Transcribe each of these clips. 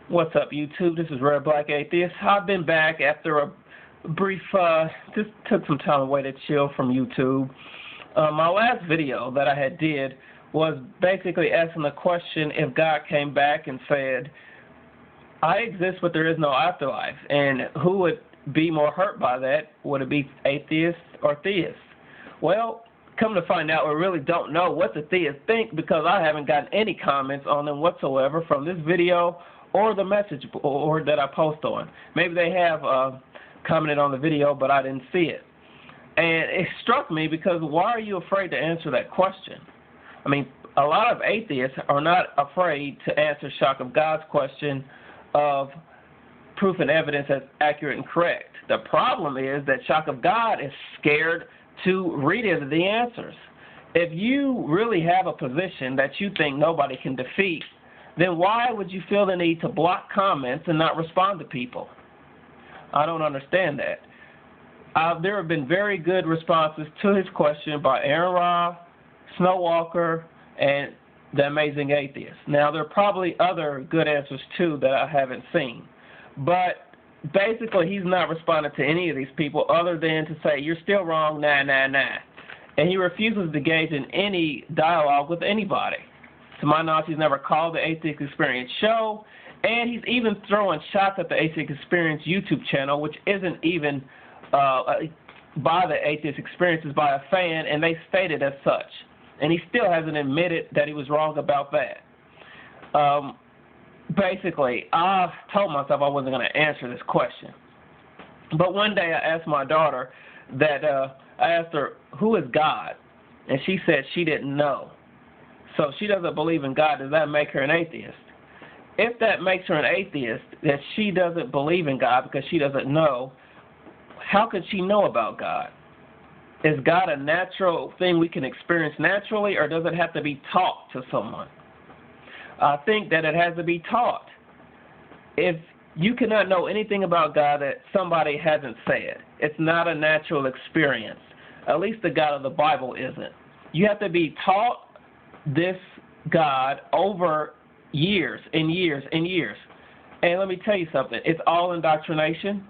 What's up, YouTube? This is Red Black Atheist. I've been back after a brief, just took some time away to chill from YouTube. My last video that I had did was basically asking the question if God came back and said, I exist but there is no afterlife, and who would be more hurt by that? Would it be atheists or theists? Well, come to find out, we really don't know what the theists think because I haven't gotten any comments on them whatsoever from this video or the message board that I post on. Maybe they have commented on the video, but I didn't see it. And it struck me because why are you afraid to answer that question? I mean, a lot of atheists are not afraid to answer shock of God's question of proof and evidence that's accurate and correct. The problem is that shock of God is scared to read into the answers. If you really have a position that you think nobody can defeat, then why would you feel the need to block comments and not respond to people? I don't understand that. There have been very good responses to his question by Aaron Ra, Snowwalker, and the Amazing Atheist. Now, there are probably other good answers, too, that I haven't seen. But basically, he's not responding to any of these people other than to say, you're still wrong, nah, nah, nah. And he refuses to engage in any dialogue with anybody. To my knowledge, he's never called the Atheist Experience show, and he's even throwing shots at the Atheist Experience YouTube channel, which isn't even by the Atheist Experience, it's by a fan, and they stated as such. And he still hasn't admitted that he was wrong about that. Basically, I told myself I wasn't going to answer this question. But one day I asked my daughter that, I asked her, who is God? And she said she didn't know. So she doesn't believe in God. Does that make her an atheist? If that makes her an atheist, that she doesn't believe in God because she doesn't know, how could she know about God? Is God a natural thing we can experience naturally, or does it have to be taught to someone? I think that it has to be taught. If you cannot know anything about God that somebody hasn't said, it's not a natural experience. At least the God of the Bible isn't. You have to be taught this God over years and years and years. And let me tell you something. It's all indoctrination.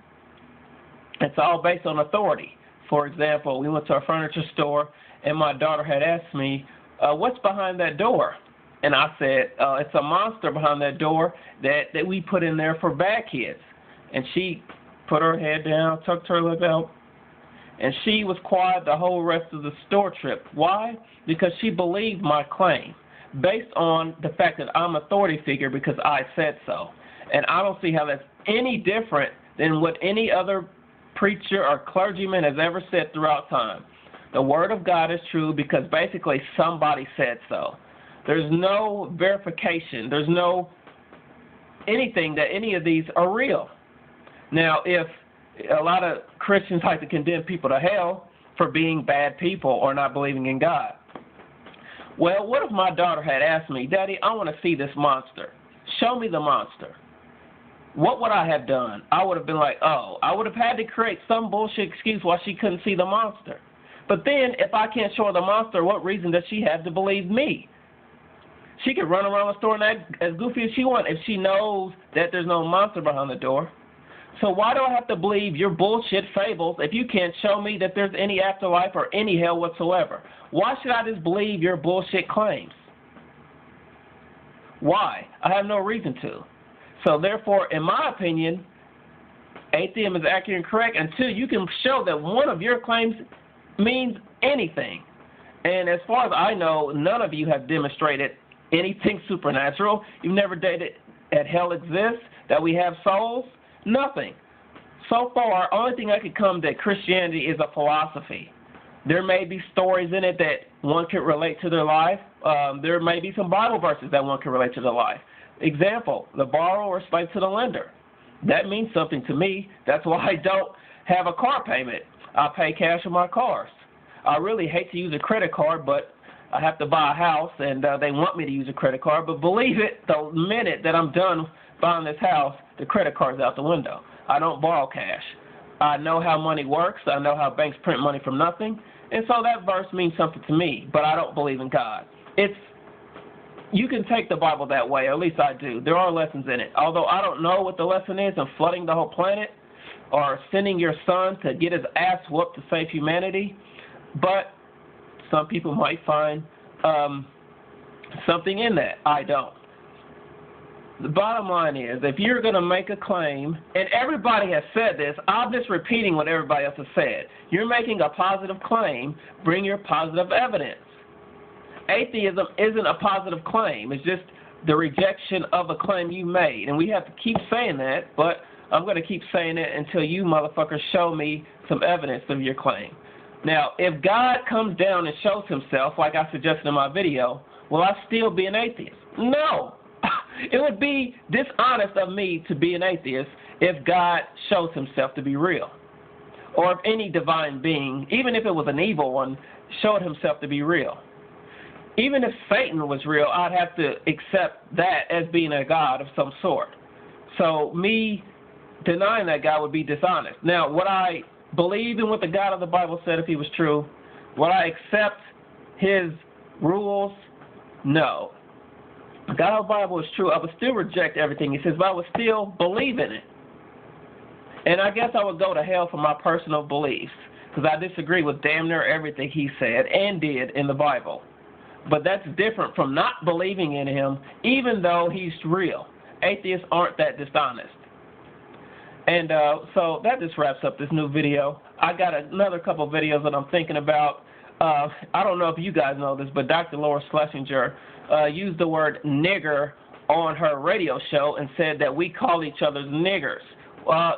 It's all based on authority. For example, we went to a furniture store, and my daughter had asked me, what's behind that door? And I said, it's a monster behind that door that we put in there for bad kids. And she put her head down, tucked her lip out, and she was quiet the whole rest of the store trip. Why? Because she believed my claim, based on the fact that I'm an authority figure because I said so. And I don't see how that's any different than what any other preacher or clergyman has ever said throughout time. The Word of God is true because basically somebody said so. There's no verification. There's no anything that any of these are real. Now, if a lot of Christians like to condemn people to hell for being bad people or not believing in God. Well, what if my daughter had asked me, Daddy, I want to see this monster. Show me the monster. What would I have done? I would have been like, oh, I would have had to create some bullshit excuse why she couldn't see the monster. But then, if I can't show her the monster, what reason does she have to believe me? She could run around the store and act as goofy as she wants if she knows that there's no monster behind the door. So why do I have to believe your bullshit fables if you can't show me that there's any afterlife or any hell whatsoever? Why should I just believe your bullshit claims? Why? I have no reason to. So therefore, in my opinion, atheism is accurate and correct until you can show that one of your claims means anything. And as far as I know, none of you have demonstrated anything supernatural. You've never stated that hell exists, that we have souls. Nothing. So far, only thing I could come that Christianity is a philosophy. There may be stories in it that one could relate to their life. There may be some Bible verses that one can relate to their life. Example, the borrower is slave to the lender. That means something to me. That's why I don't have a car payment. I pay cash on my cars. I really hate to use a credit card, but I have to buy a house, and they want me to use a credit card. But believe it, the minute that I'm done buying this house, the credit card's out the window. I don't borrow cash. I know how money works. I know how banks print money from nothing. And so that verse means something to me, but I don't believe in God. It's you can take the Bible that way, or at least I do. There are lessons in it. Although I don't know what the lesson is in flooding the whole planet or sending your son to get his ass whooped to save humanity. But some people might find something in that. I don't. The bottom line is, if you're going to make a claim, and everybody has said this, I'm just repeating what everybody else has said. You're making a positive claim, bring your positive evidence. Atheism isn't a positive claim. It's just the rejection of a claim you made. And we have to keep saying that, but I'm going to keep saying it until you motherfuckers show me some evidence of your claim. Now, if God comes down and shows himself, like I suggested in my video, will I still be an atheist? No. It would be dishonest of me to be an atheist if God shows himself to be real. Or if any divine being, even if it was an evil one, showed himself to be real. Even if Satan was real, I'd have to accept that as being a God of some sort. So me denying that God would be dishonest. Now, would I believe in what the God of the Bible said if he was true? Would I accept his rules? No. The God of the Bible is true. I would still reject everything he says, but I would still believe in it. And I guess I would go to hell for my personal beliefs, because I disagree with damn near everything he said and did in the Bible. But that's different from not believing in him, even though he's real. Atheists aren't that dishonest. And so that just wraps up this new video. I got another couple of videos that I'm thinking about. I don't know if you guys know this, but Dr. Laura Schlesinger used the word nigger on her radio show and said that we call each other niggers.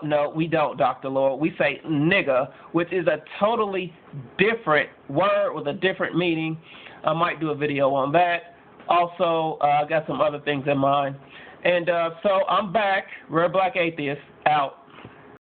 No, we don't, Dr. Laura. We say nigga, which is a totally different word with a different meaning. I might do a video on that. Also, I got some other things in mind. And so I'm back, Rare Black Atheist, out.